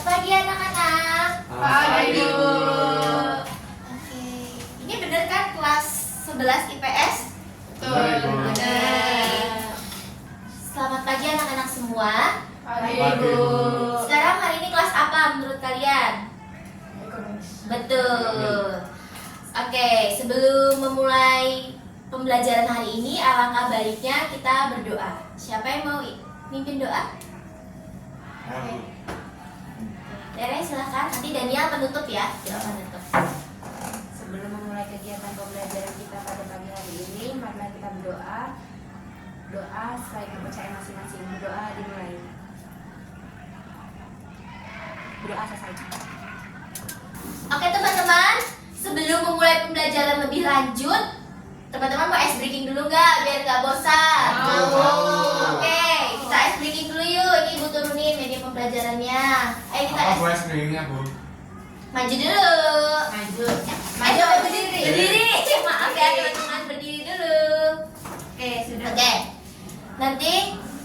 pagi anak-anak. Pagi, Bu. Oke, ini bener kan kelas 11 IPS? Betul, Bu. Bener. Selamat pagi anak-anak semua. Pagi, Pagi, Bu. Sekarang hari ini kelas apa menurut kalian? Ekonomi. Betul. Oke, sebelum memulai pembelajaran hari ini, alangkah baiknya kita berdoa. Siapa yang mau mimpin doa? Tere, silahkan. Nanti Daniel penutup ya. Doa penutup. Sebelum memulai kegiatan pembelajaran kita pada pagi hari ini, marilah kita berdoa. Doa sesuai kepercayaan masing-masing. Berdoa dimulai. Berdoa selesai. Oke teman-teman, sebelum memulai pembelajaran lebih lanjut, teman-teman mau ice breaking dulu nggak? Biar nggak bosan. Mau. Oke, kita ice breaking dulu yuk. Ini Ibu turunin media pembelajarannya. Ayo kita Apa ice. voice screeningnya, Bu? Maju dulu. Maju. Maju, berdiri. Berdiri. Maaf ya teman-teman, berdiri dulu. Oke, sudah. Oke. Nanti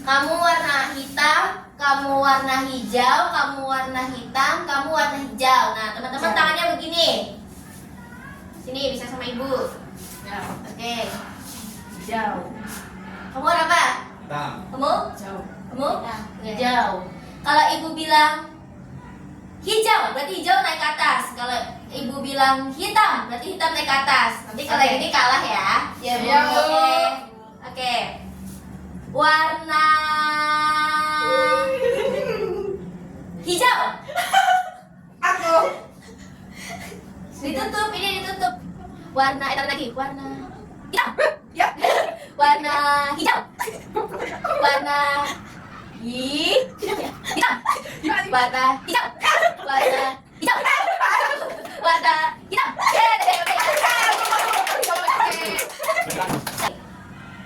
kamu warna hitam, kamu warna hijau, kamu warna hitam, kamu warna hijau. Nah, teman-teman Hijau. tangannya begini. Sini bisa sama Ibu. Ya. Oke. Jauh. Kamu warna apa? Hitam. Kamu? Jauh. Kamu? Hitam. Hijau. Kalau Ibu bilang hijau, berarti hijau naik ke atas. Kalau Ibu bilang hitam, berarti hitam naik ke atas. Nanti kalau Oke. ini kalah ya. Ya, Bu. Oke. Oke. Warna hijau. Aku. Ditutup, ini ditutup. Warna, lagi. Warna hitam. Ya. Warna hijau. Warna hitam. Warna hijau. Warna hijau. Warna hitam.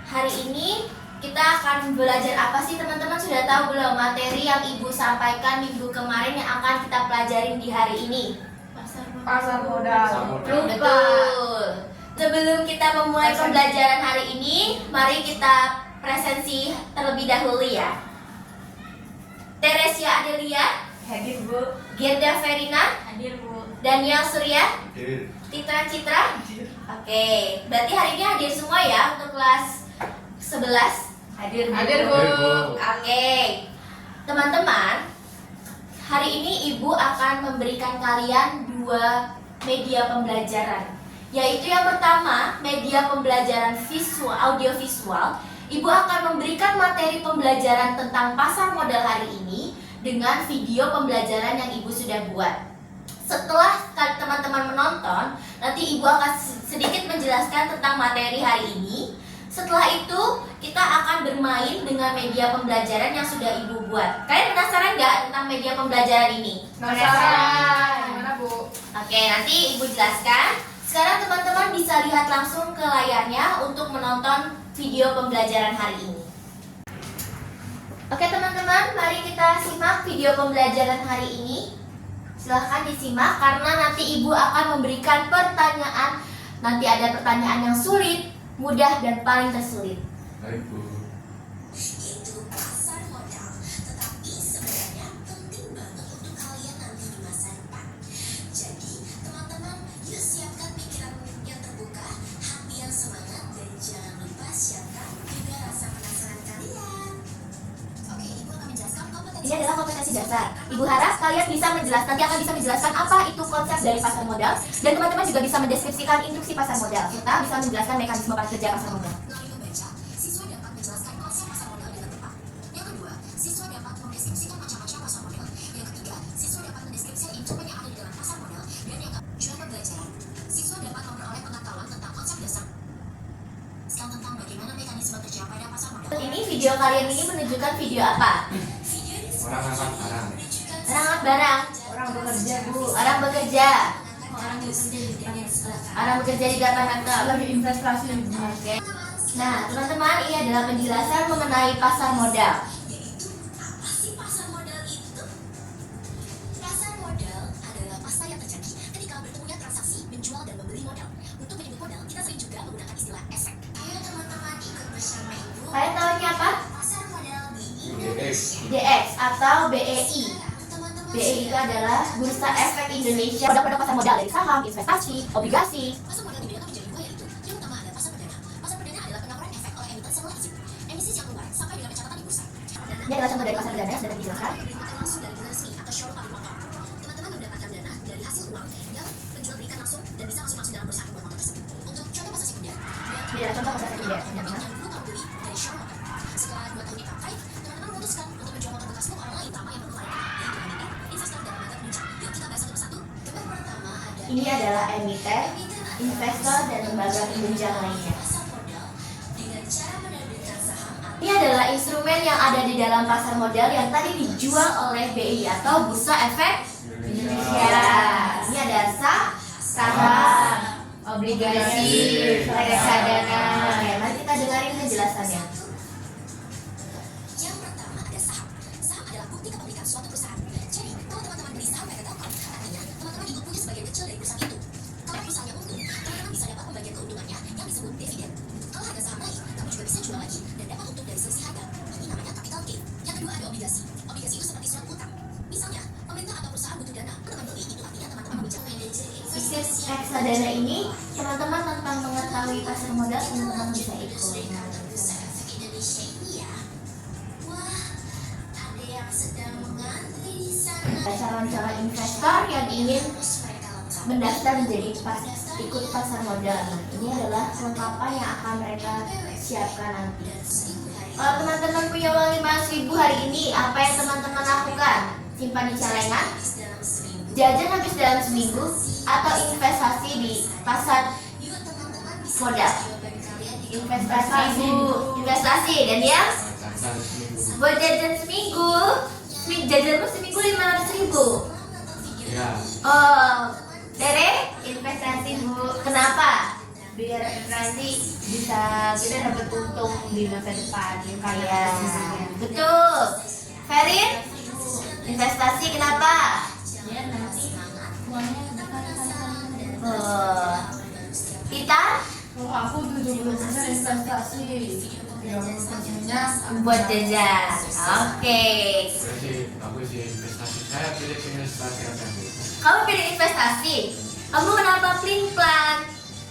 Hari ini kita akan belajar apa sih teman-teman? Sudah tahu belum materi yang Ibu sampaikan minggu kemarin yang akan kita pelajarin di hari ini? Pasar modal. Betul. Sebelum kita memulai pembelajaran hari ini, mari kita presensi terlebih dahulu ya. Teresia Adelia, Hadir, Bu. Gerda Verina, Hadir, Bu. Daniel Surya, Hadir. Titra Citra. Oke, berarti hari ini hadir semua ya untuk kelas 11. Hadir, Bu. Hadir, Bu. Hadir, Bu. Oke, teman-teman, hari ini Ibu akan memberikan kalian dua media pembelajaran, yaitu yang pertama media pembelajaran visual, audiovisual. Ibu akan memberikan materi pembelajaran tentang pasar modal hari ini dengan video pembelajaran yang Ibu sudah buat. Setelah teman-teman menonton, nanti Ibu akan sedikit menjelaskan tentang materi hari ini. Setelah itu, kita akan bermain dengan media pembelajaran yang sudah Ibu buat. Kalian penasaran nggak tentang media pembelajaran ini? Penasaran. Gimana, Bu? Oke, nanti Ibu jelaskan. Sekarang teman-teman bisa lihat langsung ke layarnya untuk menonton video pembelajaran hari ini. Oke teman-teman, mari kita simak video pembelajaran hari ini. Silahkan disimak karena nanti Ibu akan memberikan pertanyaan. Nanti ada pertanyaan yang sulit, mudah, dan paling tersulit. Baik, Bu. Itu pasar modal, tetapi sebenarnya penting banget untuk kalian nanti di masa depan. Jadi teman-teman, yuk siapkan pikiran yang terbuka, hati yang semangat, dan jangan lupa siapkan juga rasa penasaran kalian. Oke, Ibu akan menjelaskan kompetensi. Ini adalah kompetensi dasar. Ibu harap kalian bisa menjelaskan, nanti akan bisa menjelaskan apa itu konsep dari pasar modal, dan teman-teman juga bisa mendeskripsikan instruksi pasar modal, serta bisa menjelaskan mekanisme kerja pasar modal. Melalui membaca, siswa dapat menjelaskan konsep pasar modal dengan tepat. Yang kedua, siswa dapat mendeskripsikan macam-macam pasar modal. Yang ketiga, siswa dapat mendeskripsikan instrumen yang ada di dalam pasar modal. Dan yang keempat, tujuan pembelajaran, siswa dapat memperoleh pengetahuan tentang konsep dasar sekali tentang bagaimana mekanisme kerja pada pasar modal. Ini video kalian ini menunjukkan video apa? Video ini Orang angkat barang. menunjukkan Orang angkat barang, Orang bekerja, Bu. orang bekerja, orang bekerja di dunia sekolah. orang bekerja di lapangan kerja. Lagi investasi. Oke. Nah, teman-teman, ini adalah penjelasan mengenai pasar modal. Yaitu, apa sih pasar modal itu? Pasar modal adalah pasar yang terjadi ketika bertemunya transaksi menjual dan membeli modal. Untuk menyebut modal, kita sering juga menggunakan istilah efek. Ayo teman-teman ikut bersama Ibu. Kalian tahu ini apa? Pasar modal di DX. DX atau BEI. Teman-teman BEI itu adalah Bursa Efek Indonesia, produk-produk pasar modal dari saham, investasi, obligasi. Pasar modal dibedakan menjadi dua, yaitu yang utama ada pasar perdana. Pasar perdana adalah penawaran efek oleh emiten setelah izin. Emisi yang keluar sampai dengan pencatatan di bursa. Ini adalah contoh dari pasar perdana yang sudah dijelaskan. Diberikan langsung dari dealer resmi atau showroom pabrik motor. Teman-teman mendapatkan dana dari hasil uang yang penjual berikan langsung dan bisa langsung masuk dalam bursa akun motor tersebut. Untuk contoh pasar sekunder, Ini adalah contoh pasar sekunder. yang 10 tahun beli dari showroom motor. Setelah 2 tahun dipakai, teman-teman memutuskan untuk menjual motor bekas ke orang lain utama yang perlu larikan, yaitu emiten, investor, dan lembaga penunjang. Yuk kita bahas satu persatu. Yang pertama ada Ini adalah emiten, investor, dan lembaga penunjang lainnya. pasar modal dengan cara menerbitkan saham atau Ini adalah instrumen yang ada di dalam pasar modal yang tadi dijual oleh BI atau Bursa Efek Indonesia. Ini ada saham, obligasi, reksadana. Oke, mari kita dengarin penjelasannya. yang pertama ada saham. Saham adalah bukti kepemilikan suatu perusahaan. Jadi, kalau teman-teman beli saham PT Telkom, artinya teman-teman ikut punya sebagian kecil dari perusahaan itu. Kalau perusahaannya untung, teman-teman bisa dapat pembagian keuntungannya yang disebut dividen. Kalau harga saham naik, kamu juga bisa jual lagi dan dapat untung dari selisih harga. Ini namanya capital gain. Yang kedua ada obligasi. Obligasi itu seperti surat utang. Misalnya, pemerintah atau perusahaan butuh dana, teman beli, itu artinya teman-teman meminjam. Bisnis reksadana ini, teman-teman tanpa mengetahui pasar modal, teman-teman bisa ikut. Indonesia ini ya. Wah, ada yang sedang mengantri di sana. Calon-calon investor yang ingin Terus mereka lengkap. mendaftar menjadi ikut pasar modal. Nah, ini adalah kelengkapan yang akan mereka siapkan nanti. Kalau teman-teman punya uang 5.000 hari ini, apa yang teman-teman lakukan? Simpan di celengan, Dalam seminggu. jajan habis dalam seminggu, atau investasi di pasar Yuk teman-teman bisa modal. jawaban kalian di Investasi, investasi. Dan yang Cacat seminggu. buat jajan seminggu, jajanmu seminggu 500.000. Ya. Oh, Tere, investasi Bu. Kenapa? Biar nanti bisa kita dapat untung di masa depan. Iya, betul. Ferin, investasi kenapa? Ya nanti uangnya berkali-kali. Oh, kita Kalau aku 70% investasi, 30%-nya buat jajan. Oke. Berarti bagus sih investasi. Saya pilih investasi apa Bu? Kamu pilih investasi. Kamu kenapa plan?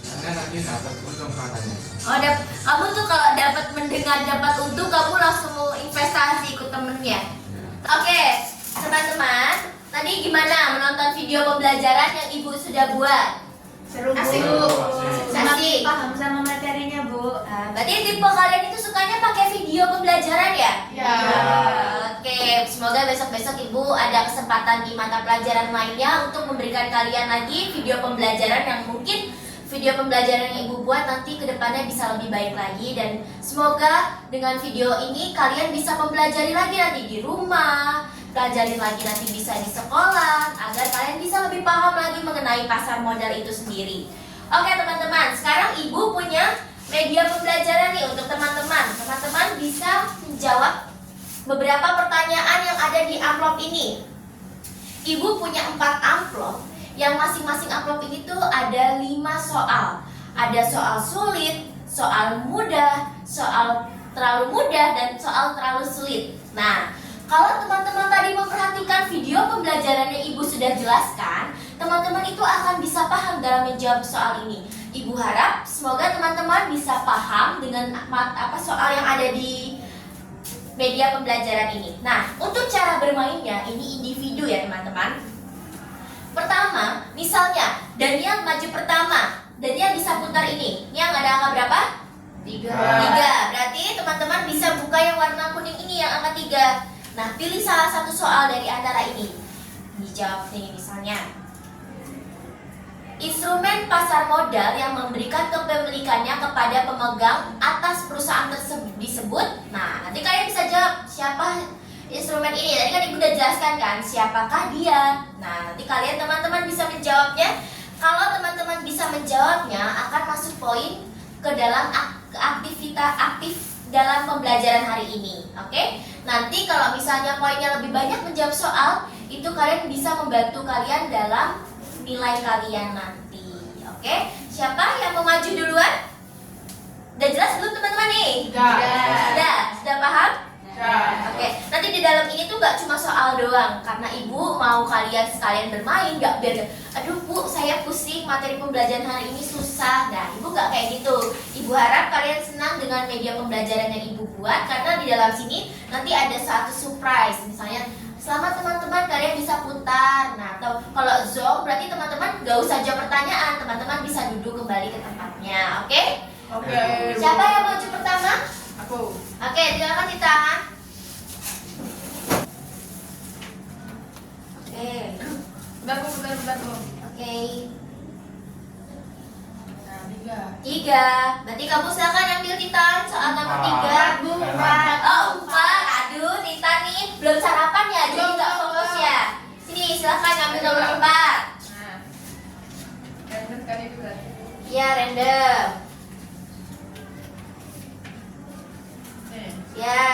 Karena nanti dapat untung katanya. Oh, kamu tuh kalau dapat mendengar dapat untung, kamu langsung mau investasi ikut temennya. Oke, teman-teman, tadi gimana menonton video pembelajaran yang ibu sudah buat? Seru Asik, Bu. Bu. Asik. paham sama materinya, Bu. Berarti tipe kalian itu sukanya pakai video pembelajaran ya? Ya. Oke, semoga besok-besok ibu ada kesempatan di mata pelajaran lainnya untuk memberikan kalian lagi video pembelajaran yang mungkin video pembelajaran yang ibu buat nanti kedepannya bisa lebih baik lagi. Dan semoga dengan video ini kalian bisa mempelajari lagi nanti di rumah, pelajarin lagi nanti bisa di sekolah, agar kalian bisa lebih paham lagi mengenai pasar modal itu sendiri. Oke teman-teman, sekarang ibu punya media pembelajaran nih untuk teman-teman. Teman-teman bisa menjawab beberapa pertanyaan yang ada di amplop ini. Ibu punya 4 amplop, yang masing-masing amplop ini tuh ada 5 soal. Ada soal sulit, soal mudah, soal terlalu mudah, dan soal terlalu sulit. Nah, kalau teman-teman tadi memperhatikan video pembelajaran yang ibu sudah jelaskan, teman-teman itu akan bisa paham dalam menjawab soal ini. Ibu harap semoga teman-teman bisa paham dengan soal yang ada di media pembelajaran ini. Nah, untuk cara bermainnya ini individu ya teman-teman. Pertama, misalnya Daniel maju pertama, Daniel bisa putar ini. Ini yang ada angka berapa? 3. Berarti teman-teman bisa buka yang warna kuning ini yang angka 3. Nah, pilih salah satu soal dari antara ini. Dijawab nih misalnya. Instrumen pasar modal yang memberikan kepemilikannya kepada pemegang atas perusahaan disebut. Nah, nanti kalian bisa jawab siapa instrumen ini. Tadi kan ibu udah jelaskan kan siapakah dia. Nah, nanti kalian teman-teman bisa menjawabnya. Kalau teman-teman bisa menjawabnya akan masuk poin ke dalam aktivitas aktif dalam pembelajaran hari ini. Oke? Nanti kalau misalnya poinnya lebih banyak menjawab soal, itu kalian bisa membantu kalian dalam nilai kalian nanti. Oke? Siapa yang mau maju duluan? Udah jelas belum teman-teman nih? Sudah. Sudah paham? Ya. Oke, nanti di dalam ini tuh nggak cuma soal doang, karena ibu mau kalian sekalian bermain, nggak biar aduh bu saya pusing materi pembelajaran hari ini susah. Nah ibu nggak kayak gitu. Ibu harap kalian senang dengan media pembelajaran yang ibu buat, karena di dalam sini nanti ada satu surprise. Misalnya selamat teman-teman kalian bisa putar. Nah atau kalau Zoom berarti teman-teman nggak usah jawab pertanyaan, teman-teman bisa duduk kembali ke tempatnya. Oke? Oke. Siapa yang maju pertama? Aku. Oke, silakan ditahan. Oke. Bentar bu. Oke. Nah, 3. 3. Berarti kamu silakan ambil Titan soal nomor 3. Bu, 4. Oh, 4. Aduh, Titan nih belum sarapan ya, jadi Belum, nggak belum, fokus belum. ya. Sini, silakan ambil nomor 4. Nah. Random kan itu berarti. Ya, random. Nih, Ya.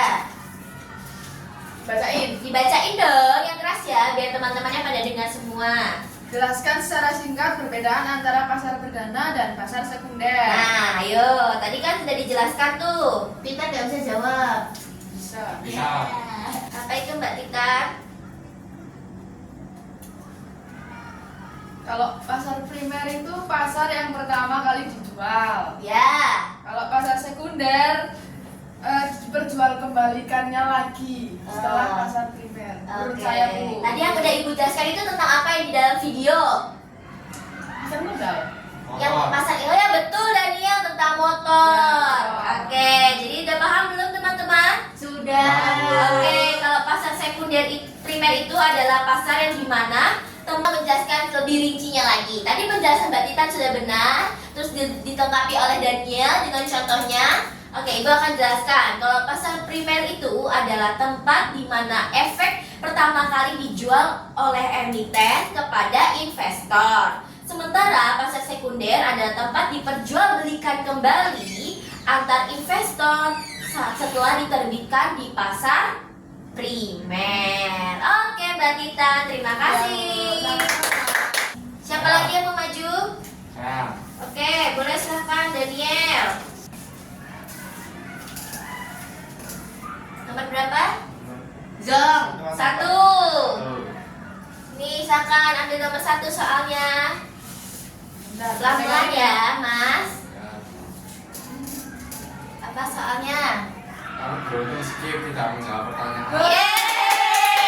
bacain. Dibacain dong yang keras ya, biar teman-temannya pada dengar semua. Jelaskan secara singkat perbedaan antara pasar perdana dan pasar sekunder. Nah, ayo. Tadi kan sudah dijelaskan tuh. Titan nggak bisa jawab. Bisa. Bisa. Apa itu Mbak Titan? Kalau pasar primer itu pasar yang pertama kali dijual. Ya. Kalau pasar sekunder diperjualkembalikannya lagi setelah Oh. pasar primer. Menurut Oke. saya bu. Tadi yang udah ibu jelaskan itu tentang apa yang di dalam video? Pasar modal. Yang Motor. pasar oh ya betul Daniel tentang motor. Ya. Oke, jadi udah paham belum teman-teman? Sudah. Oke, kalau pasar sekunder primer itu adalah pasar yang dimana teman menjelaskan lebih rincinya lagi. Tadi penjelasan Mbak Titan sudah benar, terus ditengkapi oleh Daniel dengan contohnya. Oke, Ibu akan jelaskan. Kalau pasar primer itu adalah tempat di mana efek pertama kali dijual oleh emiten kepada investor. Sementara pasar sekunder adalah tempat diperjualbelikan kembali antar investor setelah diterbitkan di pasar primer. Oke, Mbak Titan, terima kasih. Siapa lagi yang mau maju? Saya. Oke, boleh silahkan Daniel. Nomor berapa? Zong, 1. Tuh. Nih, silakan ambil nomor 1 soalnya. Pelan-pelan ya, Mas. Ya. Apa soalnya? Kamu beruntung skip tidak menjawab pertanyaan. Yeay!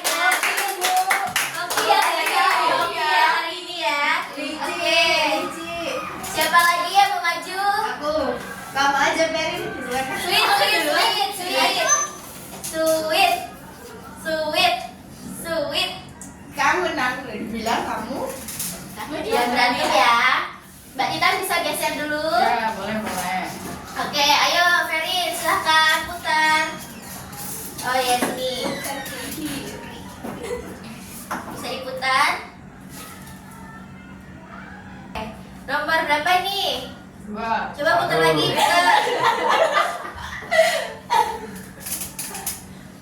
Berhasil, Bu. Oke ya, hari ini ya. Oke. Siapa lagi yang mau maju? Aku. Kamu aja Perin. Sweet. Kamu nang bilang kamu. Ya berani ya. Mbak Titan bisa geser dulu. Ya, boleh. Oke, ayo Ferry, silahkan putar. Oh ya sini. Bisa diputar. Nomor berapa ini? 2. Coba putar lagi. Putar.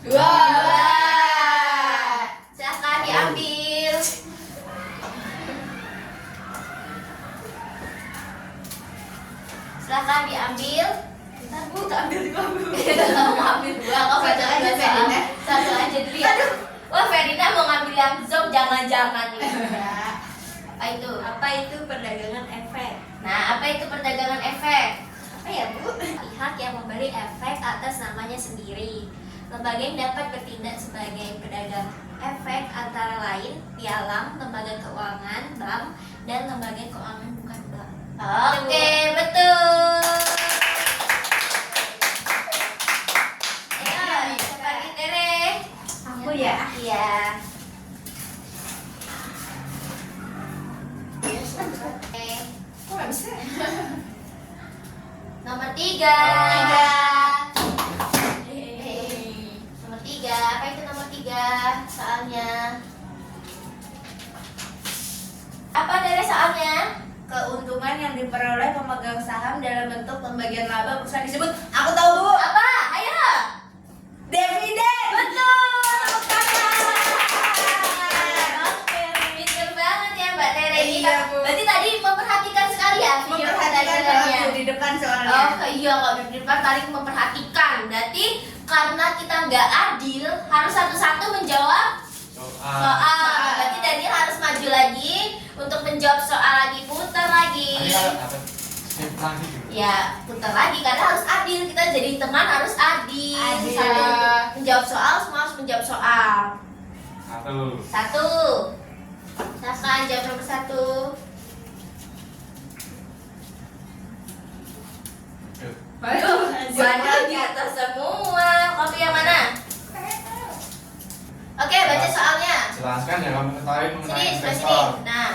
2. Silahkan diambil. Silahkan diambil. Bentar Bu, tak ambil 2 Bu. Mau ambil 2, kok baca aja Ferina. Satu aja dulu ya. Wah Ferina mau ngambil yang zoom, jangan-jangan nih. Apa itu? Apa itu perdagangan efek? Nah, apa itu perdagangan efek? Apa ya Bu? Pihak yang memberi efek atas namanya sendiri. Lembaga yang dapat bertindak sebagai pedagang efek antara lain pialang, lembaga keuangan, bank, dan lembaga keuangan bukan bank. Oke, betul. Ayo, siapa lagi Tere? Aku ya. Iya. Oke. Kok nggak bisa? Nomor 3. Nomor 3. Apa itu nomor 3? Soalnya. Apa dari soalnya? Keuntungan yang diperoleh pemegang saham dalam bentuk pembagian laba perusahaan disebut. Aku tahu Bu. Apa? Ayo. Dividen. Betul. Tepuk tangan. Oke, pinter banget ya Mbak Tere ini. Iya, Bu. Berarti tadi memperhatikan sekali ya video Memperhatikan pembelajarannya. kalau di depan soalnya. Oh iya, kalau di depan tadi memperhatikan. Berarti karena kita nggak adil, harus satu-satu menjawab soal. Berarti Daniel harus maju lagi untuk menjawab soal lagi, putar lagi. Tadi kalau dapat skip lagi gitu. Ya, putar lagi karena harus adil. Kita jadi teman harus adil. Adil. Satu menjawab soal, semua harus menjawab soal. Satu. Silakan jawab nomor 1. Waduh, di atas semua. Kopi yang mana? Oke, baca soalnya. Jelaskan yang kamu ketahui mengenai Sini, sebelah sini. investor. Nah,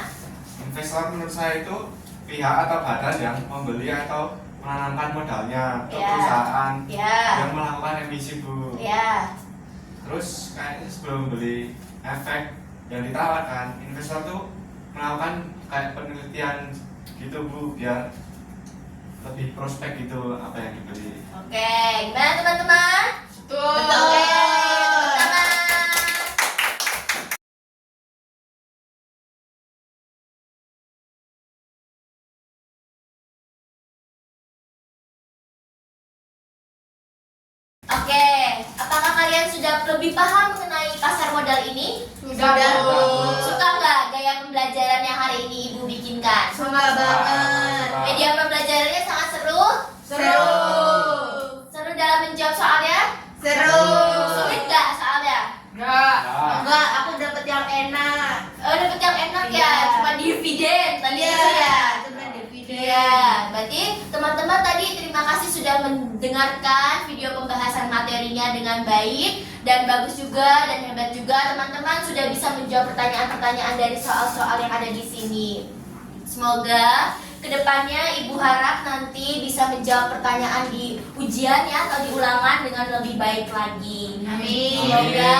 Investor menurut saya itu pihak atau badan yang membeli atau menanamkan modalnya ke Ya. perusahaan ya, yang melakukan emisi, Bu. ya. Terus kayaknya sebelum beli efek yang ditawarkan, investor tuh melakukan kayak penelitian gitu, Bu, biar lebih prospek gitu apa yang dibeli. Oke, gimana teman-teman? Betul. Oke, teman-teman. Oke, apakah kalian sudah lebih paham mengenai pasar modal ini? Sudah, Bu. Suka nggak gaya pembelajaran yang hari ini Ibu bikinkan? Suka banget. Media pembelajarannya sangat seru. Seru. Seru dalam menjawab soalnya. Seru. Sulit nggak soalnya? Enggak. Enggak, aku dapat yang enak. Oh, dapet yang enak ya, Iya. cuma dividen tadi Iya, itu ya. cuma dividen. Iya, berarti teman-teman tadi terima kasih sudah mendengarkan video pembahasan materinya dengan baik dan bagus juga dan hebat juga. Teman-teman sudah bisa menjawab pertanyaan-pertanyaan dari soal-soal yang ada di sini. Semoga kedepannya Ibu harap nanti bisa menjawab pertanyaan di ujian ya atau di ulangan dengan lebih baik lagi. Amin. Semoga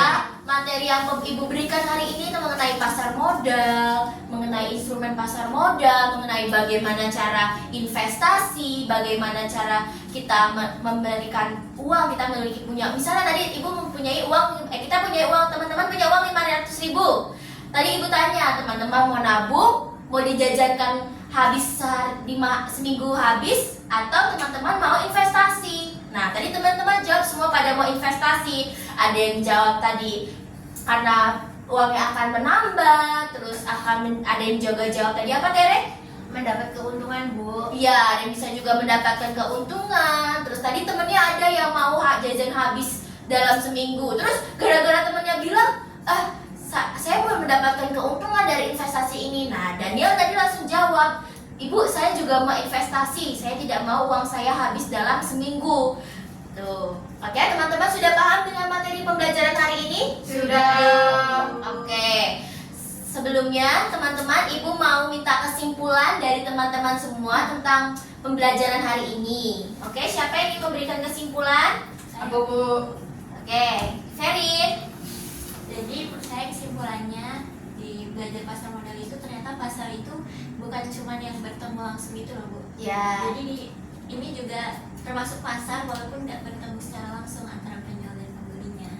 materi yang Ibu berikan hari ini mengenai pasar modal, mengenai instrumen pasar modal, mengenai bagaimana cara investasi, bagaimana cara kita memberikan uang, kita punya. Misalnya tadi Ibu mempunyai uang, kita punya uang, teman-teman punya uang 500.000. Tadi Ibu tanya, teman-teman mau nabung, mau dijajankan habis seminggu habis, atau teman-teman mau investasi. Nah, tadi teman-teman jawab semua pada mau investasi. Ada yang jawab tadi karena uangnya akan menambah, terus ada yang juga jawab tadi apa Tere? Mendapat keuntungan, Bu. Iya, ada yang bisa juga mendapatkan keuntungan. Terus tadi temennya ada yang mau jajan habis dalam seminggu. Terus gara-gara temennya bilang, saya belum mendapatkan keuntungan dari investasi ini. Nah, Daniel tadi langsung jawab, Ibu, saya juga mau investasi. Saya tidak mau uang saya habis dalam seminggu. Tuh. Oke, teman-teman sudah paham dengan materi pembelajaran hari ini? Sudah. Oke. Sebelumnya, teman-teman, Ibu mau minta kesimpulan dari teman-teman semua tentang pembelajaran hari ini. Oke, siapa yang ingin memberikan kesimpulan? Aku, Bu. Oke, Ferin. Jadi menurut saya kesimpulannya di belajar pasar modal itu ternyata pasar itu bukan cuma yang bertemu langsung itu loh, Bu. Ya. Jadi ini juga termasuk pasar walaupun nggak bertemu secara langsung antara penjual dan pembelinya.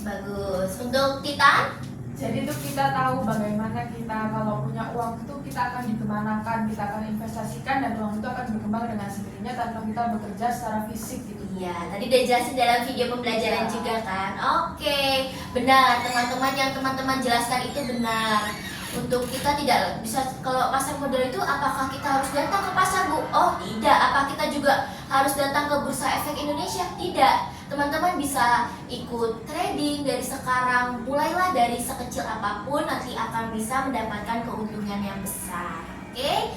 Bagus. Untuk Titan? Jadi itu kita tahu bagaimana kita kalau punya uang itu kita akan dikemanakan, kita akan investasikan dan uang itu akan berkembang dengan sendirinya tanpa kita bekerja secara fisik gitu. Iya, tadi udah jelasin dalam video pembelajaran juga kan. Oke, benar teman-teman, yang teman-teman jelaskan itu benar. Untuk kita tidak bisa, kalau pasar modal itu apakah kita harus datang ke pasar, Bu? Oh tidak. Apa kita juga harus datang ke Bursa Efek Indonesia? Tidak. Teman-teman bisa ikut trading dari sekarang. Mulailah dari sekecil apapun, nanti akan bisa mendapatkan keuntungan yang besar. Oke?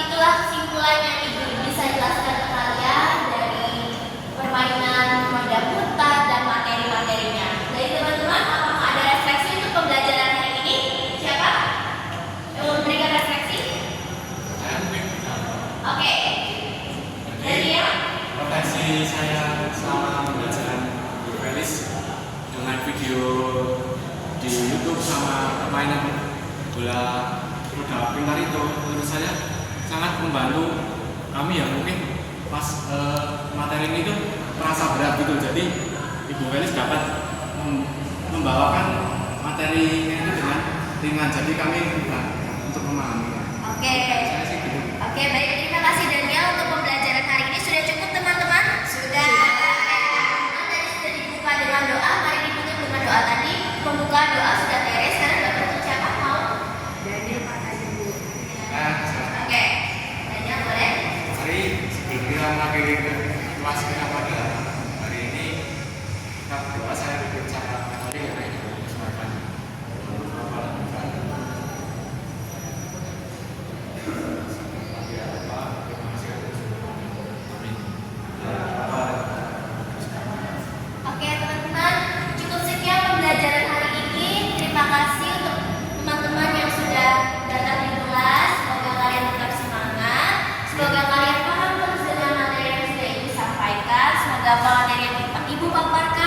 Itulah kesimpulan yang Ibu bisa jelaskan ke kalian dari permainan roda putar dan materi-materinya. Dari teman-teman, apakah ada refleksi untuk pembelajaran hari ini? Siapa yang mau memberikan refleksi? Saya mungkin bisa. Oke. Daniel? Refleksi saya selama pembelajaran Bu Felis dengan video di YouTube sama permainan bola roda pintar itu menurut saya sangat membantu kami ya, mungkin pas materi ini tuh terasa berat gitu, jadi Ibu Felis dapat membawakan materinya itu dengan ringan, jadi kami mudah untuk memahami. Oke. Saya sih gitu. Oke, baik. Terima kasih Daniel untuk pembelajaran hari ini. Sudah cukup teman-teman? coba saya bikin cara metode yang kayak gitu semuanya. Oke teman-teman, cukup sekian pembelajaran hari ini. Terima kasih untuk teman-teman yang sudah datang di kelas. Semoga kalian tetap semangat. Semoga kalian paham terus dengan materi yang sudah Ibu sampaikan. Semoga materi yang Ibu paparkan